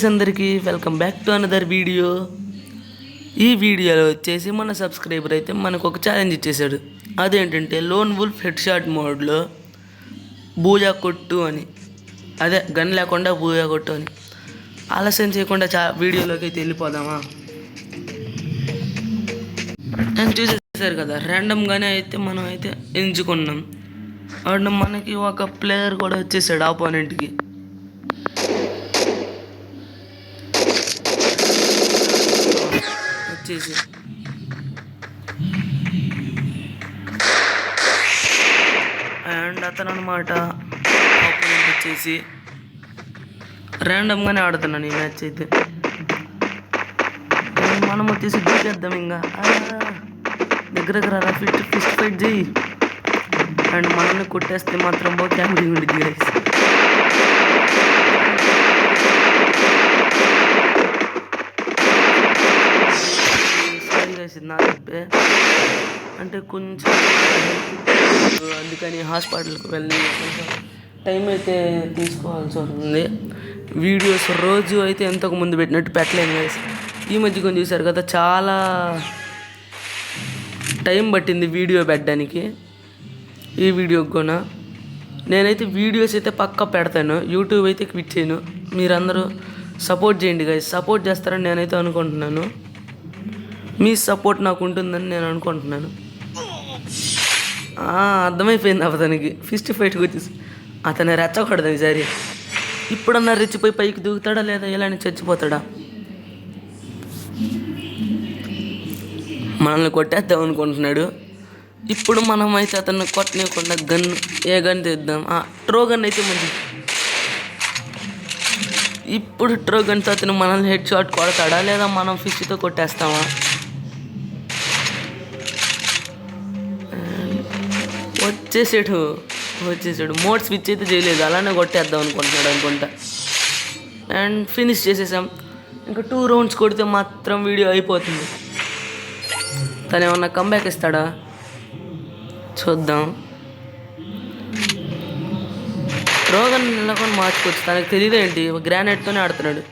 అందరికీ welcome back to another video. ఈ వీడియోలో వచ్చేసి మన సబ్స్క్రైబర్ అయితే మనకు ఒక ఛాలెంజ్ ఇచ్చేసాడు. అదేంటంటే లోన్ వుల్ఫ్ హెడ్ షాట్ మోడ్లో బూజా కొట్టు అని, అదే గన్ లేకుండా బూజా కొట్టు అని. ఆలస్యం చేయకుండా వీడియోలోకి అయితే వెళ్ళిపోదామా? నేను చూసేసారు కదా, ర్యాండమ్గానే అయితే మనం అయితే ఎంచుకున్నాం. అండ్ మనకి ఒక ప్లేయర్ కూడా వచ్చేసాడు ఆపోనెంట్కి. వచ్చేసి అండ్ అతను అనమాట ఆపోనెంట్ వచ్చేసి ర్యాండమ్గానే ఆడుతున్నాను ఈ మ్యాచ్ అయితే. మనం వచ్చేసి దూకేద్దాం, ఇంకా దగ్గరకు రా, ఫిస్ట్ ఫైట్ చేయి. అండ్ మనల్ని కొట్టేస్తే మాత్రం బాగా క్యామెరీ ఉండిద్ది గైస్. నా చెప్పే అంటే కొంచెం అందుకని హాస్పిటల్కి వెళ్ళి కొంచెం టైం అయితే తీసుకోవాల్సి వస్తుంది. వీడియోస్ రోజు అయితే ఎంతకు ముందు పెట్టినట్టు పెట్టలేను గైస్. ఈ మధ్య కొంచెం చూసారు కదా, చాలా టైం పట్టింది వీడియో పెట్టడానికి. ఈ వీడియోకి కూడా నేనైతే వీడియోస్ అయితే పక్కా పెడతాను, యూట్యూబ్ అయితే క్విట్ చేయను. మీరందరూ సపోర్ట్ చేయండి గైస్, సపోర్ట్ చేస్తారని నేనైతే అనుకుంటున్నాను. మీ సపోర్ట్ నాకు ఉంటుందని నేను అనుకుంటున్నాను. అర్థమైపోయింది అతనికి, ఫిస్ట్ ఫైట్కి వచ్చేసి అతను రెచ్చకూడదు ఈసారి. ఇప్పుడన్నా రెచ్చిపోయి పైకి దూకుతాడా లేదా ఇలానే చచ్చిపోతాడా? మనల్ని కొట్టేద్దాం అనుకుంటున్నాడు. ఇప్పుడు మనం అయితే అతన్ని కొట్టనివ్వకుండా ఏ గన్ తెద్దాం. ట్రో గన్ అయితే మంచిది. ఇప్పుడు ట్రో గన్తో అతను మనల్ని హెడ్ షాట్ కొడతాడా లేదా మనం ఫిష్తో కొట్టేస్తామా? వచ్చేసాడు మోడ్ స్విచ్ అయితే చేయలేదు, అలానే కొట్టేద్దాం అనుకుంటా. అండ్ ఫినిష్ చేసేసాం. ఇంకా 2 రౌండ్స్ కొడితే మాత్రం వీడియో అయిపోతుంది. తను ఏమన్నా కంబ్యాక్ ఇస్తాడా చూద్దాం. రోగన్ నిలకొని మార్చుకోవచ్చు, తనకు తెలియదేంటి, గ్రానైట్తోనే ఆడుతున్నాడు.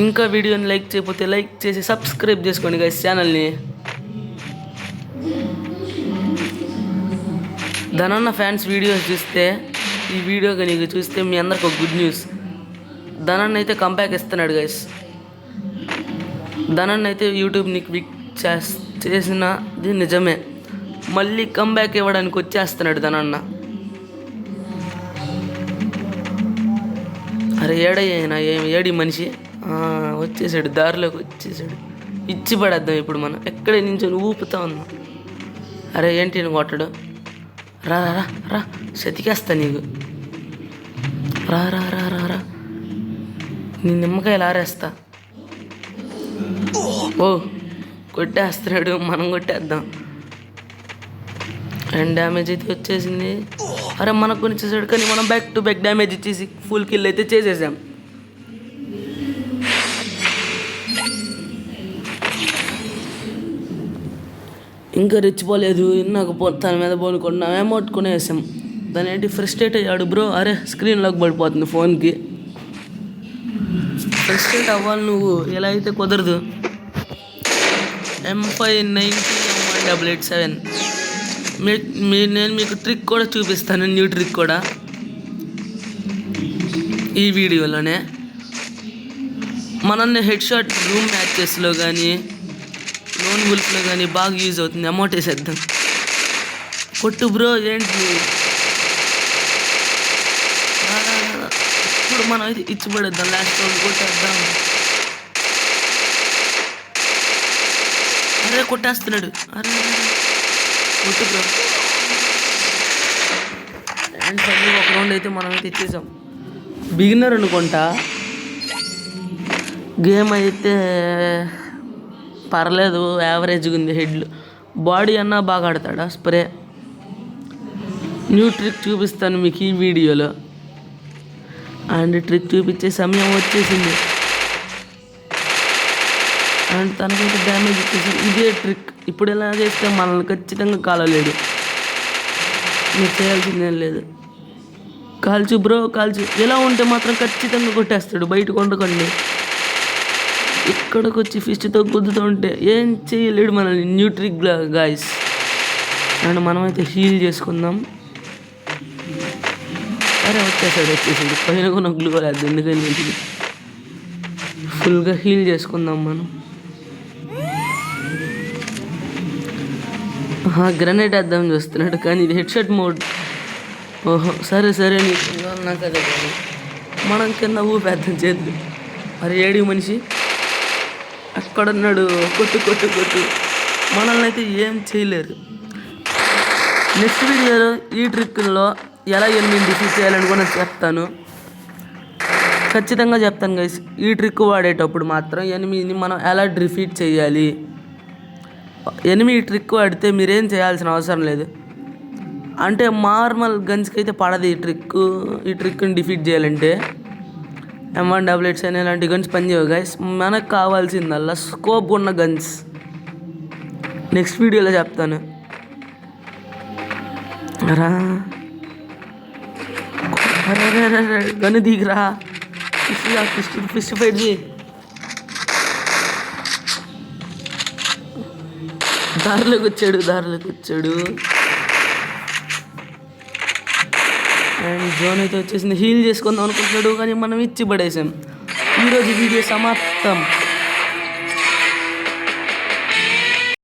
ఇంకా వీడియోని లైక్ చేయకపోతే లైక్ చేసి సబ్స్క్రైబ్ చేసుకోండి గైస్ ఛానల్ని. ధనన్న ఫ్యాన్స్ వీడియోస్ చూస్తే, ఈ వీడియో కనుక చూస్తే మీ అందరికి ఒక గుడ్ న్యూస్. ధనన్న అయితే కంబ్యాక్ ఇస్తున్నాడు గైస్. ధనన్న అయితే యూట్యూబ్ని క్విక్ చేసినది నిజమే, మళ్ళీ కంబ్యాక్ ఇవ్వడానికి వచ్చేస్తున్నాడు ధనన్న. అరే ఏడి మనిషి వచ్చేసాడు, దారిలోకి వచ్చేసాడు. ఇచ్చి పడేద్దాం ఇప్పుడు మనం. ఎక్కడే నుంచి ఊపుతా ఉన్నాం. అరే ఏంటి నేను కొట్టడు? రా రా రా సతికేస్తా నీకు. రా రా రా రా రా నీ నిమ్మకాయలు ఆరేస్తా. కొట్టేస్తున్నాడు, మనం కొట్టేద్దాం. అండ్ డ్యామేజ్ అయితే వచ్చేసింది. అరే మనకు కొని చేసాడు, కానీ మనం బ్యాక్ టు బ్యాక్ డ్యామేజ్ ఇచ్చేసి ఫుల్ కిల్ అయితే చేసేసాం. ఇంకా రెచ్చిపోలేదు. నాకు తన మీద పోనుకున్నా అమౌంట్ కొనేసాం. దాని ఏంటి ఫ్రస్ట్రేట్ అయ్యాడు బ్రో. అరే స్క్రీన్ లాక్ పడిపోతుంది ఫోన్కి. ఫ్రస్ట్రేట్ అవ్వాలి నువ్వు, ఎలా అయితే కుదరదు. M590M188 నేను మీకు ట్రిక్ కూడా చూపిస్తాను, న్యూ ట్రిక్ కూడా ఈ వీడియోలోనే. మనల్ని హెడ్ షాట్ రూమ్ మ్యాచెస్లో కానీ లోన్ వుల్ఫ్లో కానీ బాగా యూజ్ అవుతుంది. అమౌంట్ వేసేద్దాం. కొట్టు బ్రో. ఏంటి ఇప్పుడు మనం అయితే ఇచ్చిపడేద్దాం. Last round కొట్టేద్దాం. అరే కొట్టేస్తున్నాడు. అరే కొట్టు బ్రో. అండ్ సరే ఒక రౌండ్ అయితే మనం అయితే ఇచ్చేసాం. బిగినర్ అనుకుంటా గేమ్ అయితే, పర్లేదు, యావరేజ్గా ఉంది. హెడ్లు బాడీ అన్నా బాగా ఆడతాడా. స్ప్రే న్యూ ట్రిక్ చూపిస్తాను మీకు ఈ వీడియోలో. అండ్ ట్రిక్ చూపించే సమయం వచ్చేసింది. అండ్ తనకైతే డ్యామేజ్ ఇచ్చేసి ఇదే ట్రిక్. ఇప్పుడు ఎలా చేస్తే మనల్ని ఖచ్చితంగా కాలలేడు. మీరు చేయాల్సిందేం లేదు. కాల్చు బ్రో కాల్చు. ఎలా ఉంటే మాత్రం ఖచ్చితంగా కొట్టేస్తాడు. బయట కొండకండి. ఇక్కడికి వచ్చి ఫిష్తో గుద్దుతూ ఉంటే ఏం చేయలేడు మనల్ని. న్యూట్రిక్ గాయస్. అండ్ మనమైతే హీల్ చేసుకుందాం. అరే వచ్చేసాడు. పైన కూడా గ్లూ లేదు ఎందుకని. ఫుల్గా హీల్ చేసుకుందాం మనం. గ్రనేట్ వేద్దాం చూస్తున్నాడు కానీ ఇది హెడ్ షాట్ మోడ్. ఓహో సరే నీకు నాకు అదే కానీ మనం కింద ఊపేద్దాం చేతులు. మరి ఏడి మనిషి అక్కడున్నాడు. కొట్టు మనల్ని అయితే ఏం చేయలేరు. నెక్స్ట్ వీడియోలో ఈ ట్రిక్లో ఎలా ఎనిమిది డిఫీట్ చేయాలని కూడా చెప్తాను. ఖచ్చితంగా చెప్తాను గైస్. ఈ ట్రిక్ వాడేటప్పుడు మాత్రం ఎనిమిదిని మనం ఎలా డిఫీట్ చేయాలి. ఎనిమిది ట్రిక్ వాడితే మీరేం చేయాల్సిన అవసరం లేదు. అంటే నార్మల్ గన్స్కి అయితే పడదు ఈ ట్రిక్ని డిఫీట్ చేయాలంటే. M188 అని ఇలాంటి గన్స్ పనిచేయవు గైస్. మనకు కావాల్సిందల్లా స్కోప్ ఉన్న గన్స్. నెక్స్ట్ వీడియోలో చెప్తాను. రా గన్ను దిగిరా. ఫిష్ ఫైట్ చేయి. దారిలోకి వచ్చాడు. అండ్ జోన్ అయితే వచ్చేసింది. హీల్ చేసుకుందాం అనుకుంటున్నాడు కానీ మనం ఇచ్చి పడేసాం. ఈరోజు వీడియో సమాప్తం.